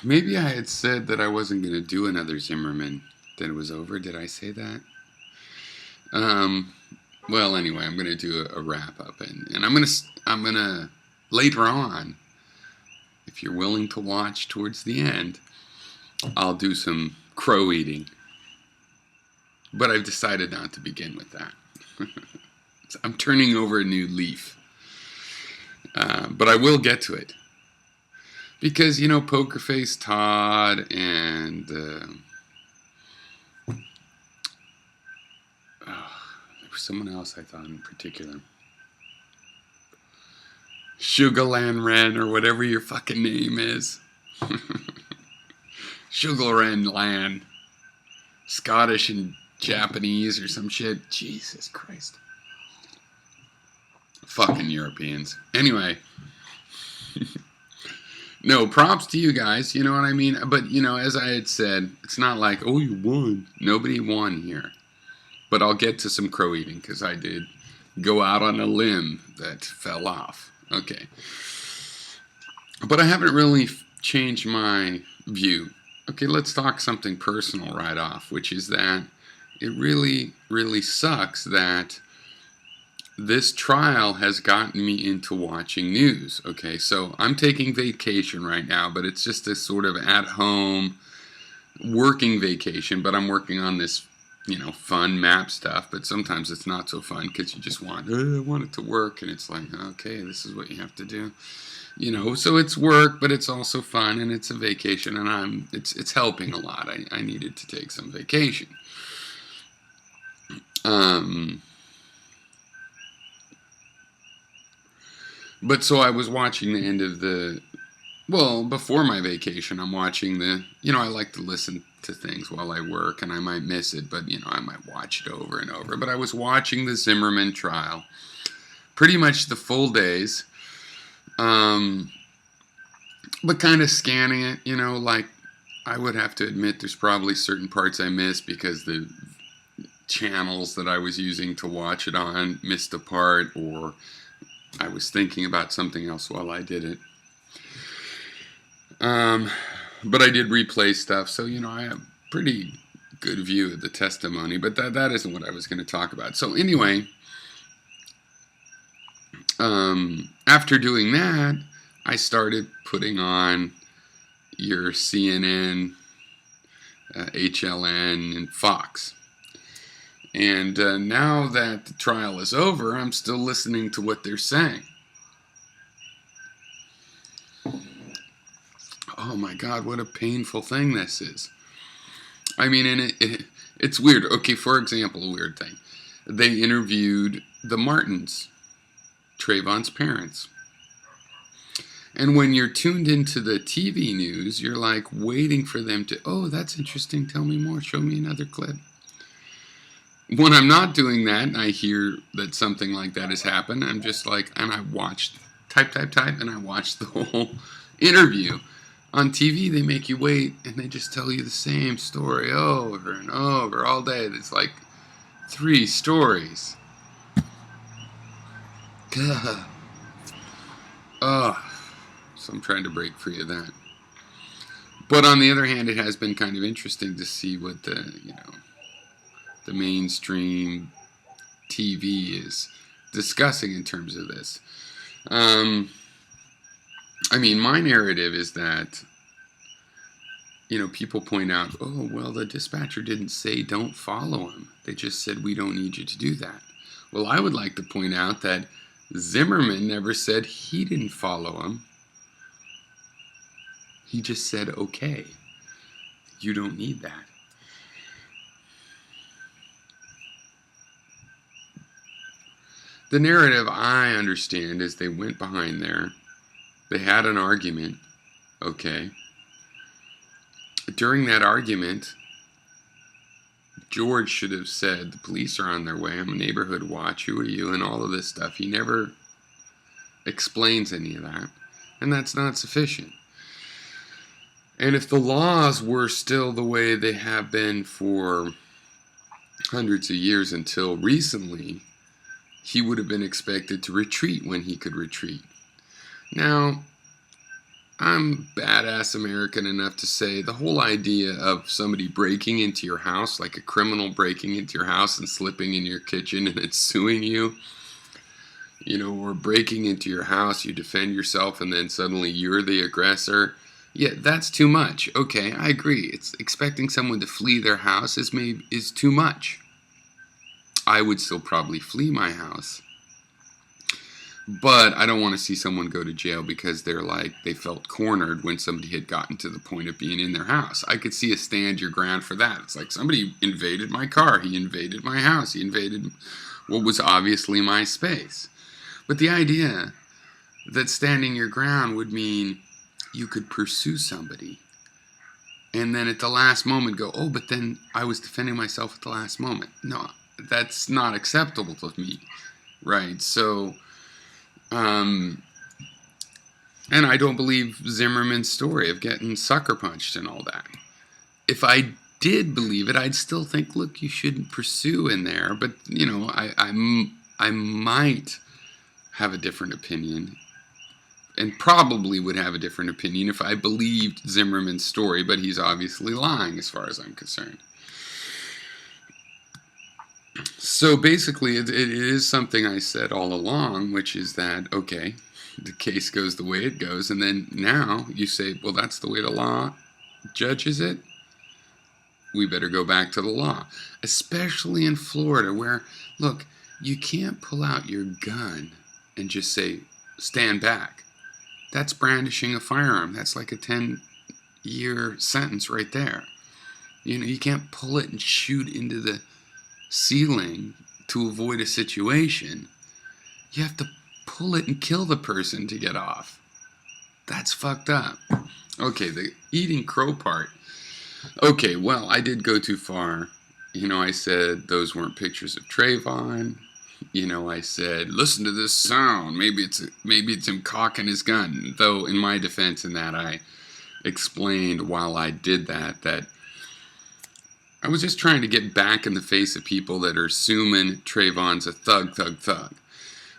Maybe I had said that I wasn't going to do another Zimmerman. That it was over. Did I say that? Um, well, anyway, I'm going to do a wrap up, and I'm gonna later on, if you're willing to watch towards the end, I'll do some crow eating. But I've decided not to begin with that. I'm turning over a new leaf. But I will get to it. Because, Poker Face Todd and there was someone else I thought in particular. Sugarland Wren, or whatever your fucking name is. Sugarland Land. Scottish and Japanese or some shit. Jesus Christ. Fucking Europeans. Anyway. No, props to you guys, you know what I mean? But, as I had said, it's not like, oh, you won. Nobody won here. But I'll get to some crow eating, because I did go out on a limb that fell off. Okay. But I haven't really changed my view. Okay, let's talk something personal right off, which is that it really, really sucks that this trial has gotten me into watching news. Okay, so I'm taking vacation right now, but it's just a sort of at-home working vacation, but I'm working on this, fun map stuff, but sometimes it's not so fun because you just want it to work, and it's like, okay, this is what you have to do. So it's work, but it's also fun, and it's a vacation, and it's helping a lot. I needed to take some vacation. But so I was watching the end of before my vacation, I'm watching I like to listen to things while I work, and I might miss it, but, I might watch it over and over. But I was watching the Zimmerman trial, pretty much the full days, but kind of scanning it, like, I would have to admit there's probably certain parts I missed because the channels that I was using to watch it on missed a part, or I was thinking about something else while I did it. But I did replay stuff, so, I have a pretty good view of the testimony, but that isn't what I was going to talk about. So anyway, after doing that, I started putting on your CNN, HLN, and Fox. And now that the trial is over, I'm still listening to what they're saying. Oh my God, what a painful thing this is. I mean, and it's weird. Okay, for example, a weird thing. They interviewed the Martins, Trayvon's parents. And when you're tuned into the TV news, you're like waiting for them to, oh, that's interesting, tell me more, show me another clip. When I'm not doing that, and I hear that something like that has happened, I'm just like, and I watched, type, and I watched the whole interview. On TV, they make you wait, and they just tell you the same story over and over all day. It's like 3 stories. God. Oh, so I'm trying to break free of that. But on the other hand, it has been kind of interesting to see what the mainstream TV is discussing in terms of this. I mean, my narrative is that, people point out, oh, well, the dispatcher didn't say don't follow him. They just said we don't need you to do that. Well, I would like to point out that Zimmerman never said he didn't follow him. He just said, okay, you don't need that. The narrative I understand is they went behind there. They had an argument, okay. During that argument, George should have said, the police are on their way, I'm a neighborhood watch, who are you, and all of this stuff. He never explains any of that, and that's not sufficient. And if the laws were still the way they have been for hundreds of years until recently, he would have been expected to retreat when he could retreat. Now, I'm badass American enough to say the whole idea of somebody breaking into your house, like a criminal breaking into your house and slipping in your kitchen and it's suing you, or breaking into your house, you defend yourself and then suddenly you're the aggressor. Yeah, that's too much. Okay, I agree. It's expecting someone to flee their house is too much. I would still probably flee my house. But I don't want to see someone go to jail because they felt cornered when somebody had gotten to the point of being in their house. I could see a stand your ground for that. It's like somebody invaded my car. He invaded my house. He invaded what was obviously my space. But the idea that standing your ground would mean you could pursue somebody and then at the last moment go, oh, but then I was defending myself at the last moment. No, that's not acceptable to me, right? So, and I don't believe Zimmerman's story of getting sucker punched and all that. If I did believe it, I'd still think, look, you shouldn't pursue in there. But, I might have a different opinion, and probably would have a different opinion if I believed Zimmerman's story, but he's obviously lying as far as I'm concerned. So basically, it is something I said all along, which is that, okay, the case goes the way it goes, and then now you say, well, that's the way the law judges it. We better go back to the law, especially in Florida where, look, you can't pull out your gun and just say, stand back. That's brandishing a firearm. That's like a 10-year sentence right there. You can't pull it and shoot into the ceiling to avoid a situation. You have to pull it and kill the person to get off. That's fucked up. Okay, the eating crow part. Okay, well, I did go too far. I said those weren't pictures of Trayvon. I said, listen to this sound. Maybe it's him cocking his gun. Though, in my defense in that, I explained while I did that I was just trying to get back in the face of people that are assuming Trayvon's a thug.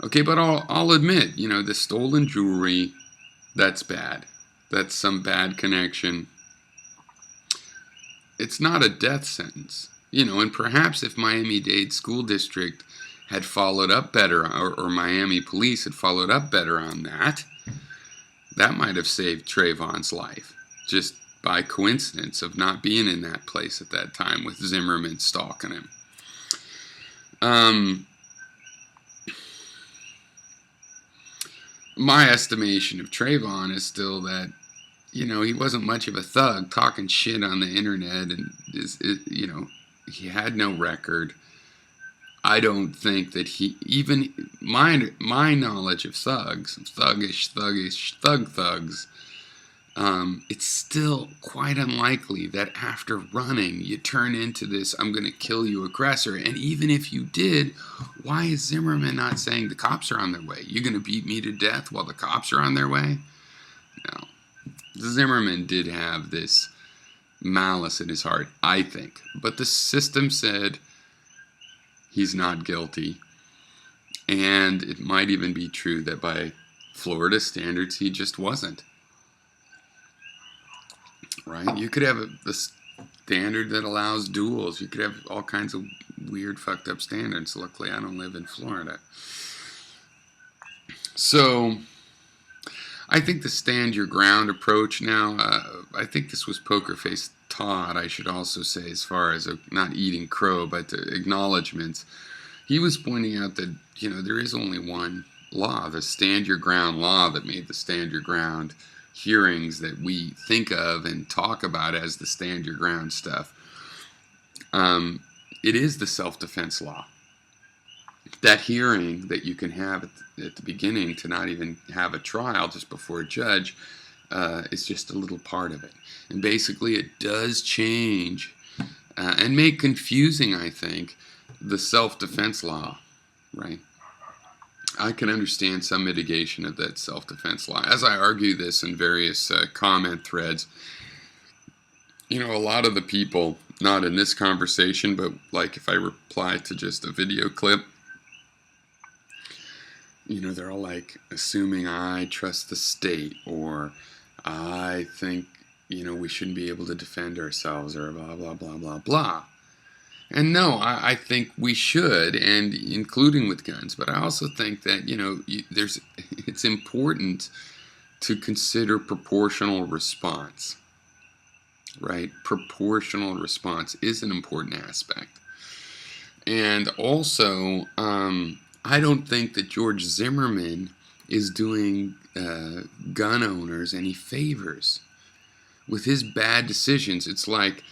Okay, but I'll admit, the stolen jewelry, that's bad. That's some bad connection. It's not a death sentence. And perhaps if Miami-Dade School District had followed up better, or Miami police had followed up better on that might have saved Trayvon's life, just by coincidence of not being in that place at that time with Zimmerman stalking him. My estimation of Trayvon is still that, he wasn't much of a thug talking shit on the internet, and he had no record. I don't think that he, even my knowledge of thugs, thugs, it's still quite unlikely that after running you turn into this I'm going to kill you aggressor. And even if you did, why is Zimmerman not saying the cops are on their way? You're going to beat me to death while the cops are on their way? No. Zimmerman did have this malice in his heart, I think. But the system said he's not guilty. And it might even be true that by Florida standards, he just wasn't. Right? You could have a standard that allows duels. You could have all kinds of weird, fucked up standards. Luckily, I don't live in Florida. So, I think the stand your ground approach now, I think this was Poker Face Todd, I should also say, as far as not eating crow, but acknowledgments. He was pointing out that, there is only one law, the stand your ground law that made the stand your ground hearings that we think of and talk about as the stand your ground stuff. It is the self-defense law. That hearing that you can have at the beginning to not even have a trial just before a judge is just a little part of it. And basically it does change and make confusing, I think, the self-defense law, right? I can understand some mitigation of that self-defense law. As I argue this in various comment threads, a lot of the people, not in this conversation, but like if I reply to just a video clip, they're all like assuming I trust the state, or I think, we shouldn't be able to defend ourselves or blah, blah, blah, blah, blah. And no, I think we should, and including with guns, but I also think that, it's important to consider proportional response, right? Proportional response is an important aspect. And also, I don't think that George Zimmerman is doing gun owners any favors with his bad decisions. It's like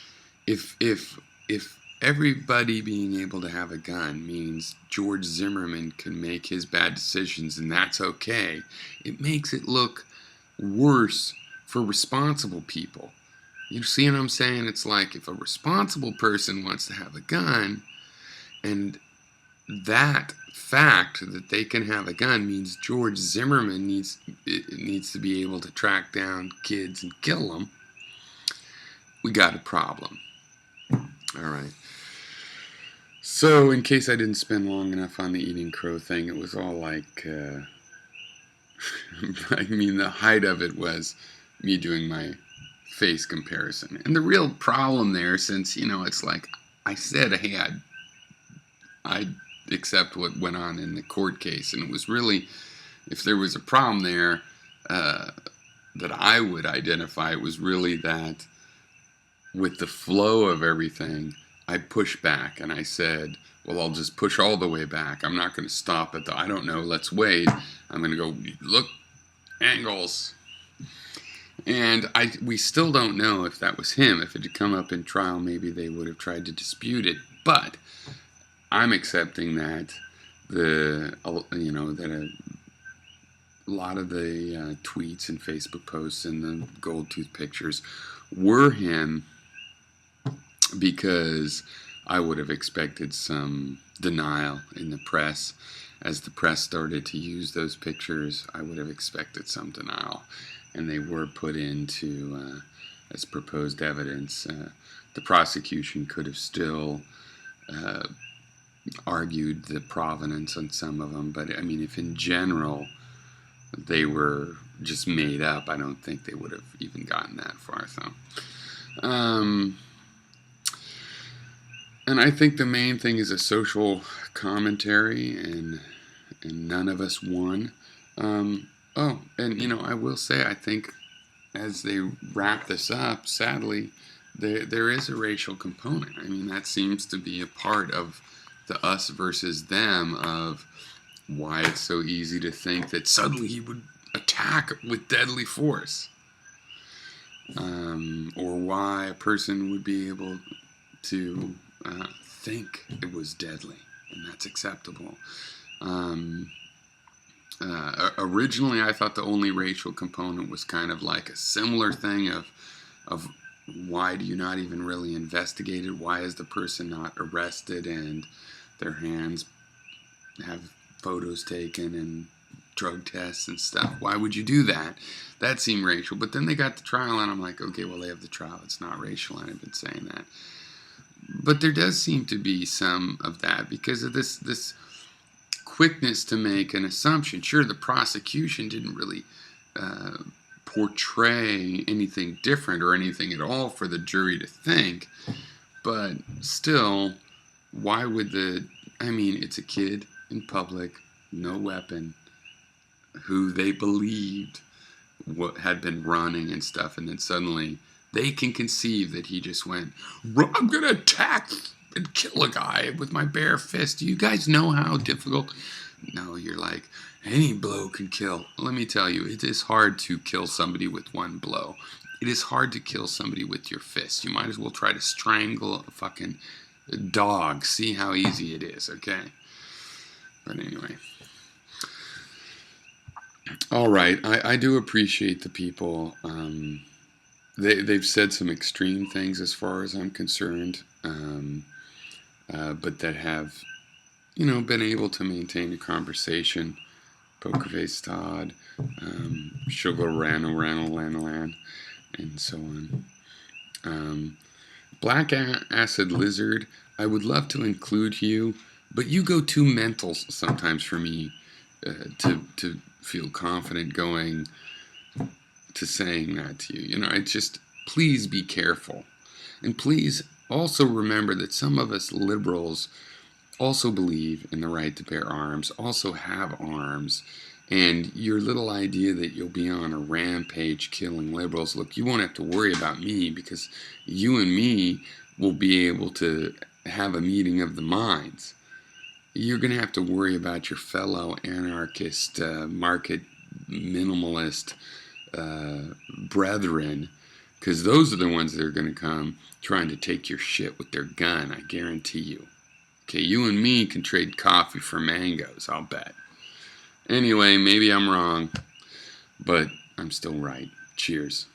if everybody being able to have a gun means George Zimmerman can make his bad decisions and that's okay, it makes it look worse for responsible people. You see what I'm saying? It's like if a responsible person wants to have a gun, and that fact that they can have a gun means George Zimmerman needs to be able to track down kids and kill them, we got a problem. All right. So, in case I didn't spend long enough on the eating crow thing, it was all like, the height of it was me doing my face comparison. And the real problem there, since, it's like I said, hey, I'd accept what went on in the court case. And it was really, if there was a problem there that I would identify, it was really that with the flow of everything, I pushed back and I said, well, I'll just push all the way back. I'm not going to stop at I don't know, let's wait. I'm going to go, look, angles. And we still don't know if that was him. If it had come up in trial, maybe they would have tried to dispute it. But I'm accepting that that a lot of the tweets and Facebook posts and the gold tooth pictures were him, because I would have expected some denial in the press. As the press started to use those pictures, I would have expected some denial. And they were put into as proposed evidence. The prosecution could have still argued the provenance on some of them, but if in general they were just made up, I don't think they would have even gotten that far. So, and I think the main thing is a social commentary, and none of us won. I will say, I think as they wrap this up, sadly, there is a racial component. That seems to be a part of the us versus them, of why it's so easy to think that suddenly he would attack with deadly force, or why a person would be able to think it was deadly, and that's acceptable. Originally, I thought the only racial component was kind of like a similar thing of why do you not even really investigate it? Why is the person not arrested and their hands have photos taken and drug tests and stuff? Why would you do that? That seemed racial. But then they got the trial, and I'm like, okay, well, they have the trial. It's not racial, and I've been saying that. But there does seem to be some of that because of this quickness to make an assumption. Sure, the prosecution didn't really portray anything different or anything at all for the jury to think, but still, why would it's a kid in public, no weapon, who they believed had been running and stuff, and then suddenly they can conceive that he just went, I'm going to attack and kill a guy with my bare fist. Do you guys know how difficult? No, you're like, any blow can kill. Let me tell you, it is hard to kill somebody with one blow. It is hard to kill somebody with your fist. You might as well try to strangle a fucking dog. See how easy it is, okay? But anyway. All right, I do appreciate the people. They've said some extreme things as far as I'm concerned, but that have, been able to maintain a conversation. Pokerface Todd, Sugar Rano, and so on. Black Acid Lizard, I would love to include you, but you go too mental sometimes for me to feel confident going to saying that to you. You know, it's just, please be careful. And please also remember that some of us liberals also believe in the right to bear arms, also have arms. And your little idea that you'll be on a rampage killing liberals, look, you won't have to worry about me, because you and me will be able to have a meeting of the minds. You're going to have to worry about your fellow anarchist, market minimalist brethren, because those are the ones that are going to come trying to take your shit with their gun, I guarantee you. Okay, you and me can trade coffee for mangoes, I'll bet. Anyway, maybe I'm wrong, but I'm still right. Cheers.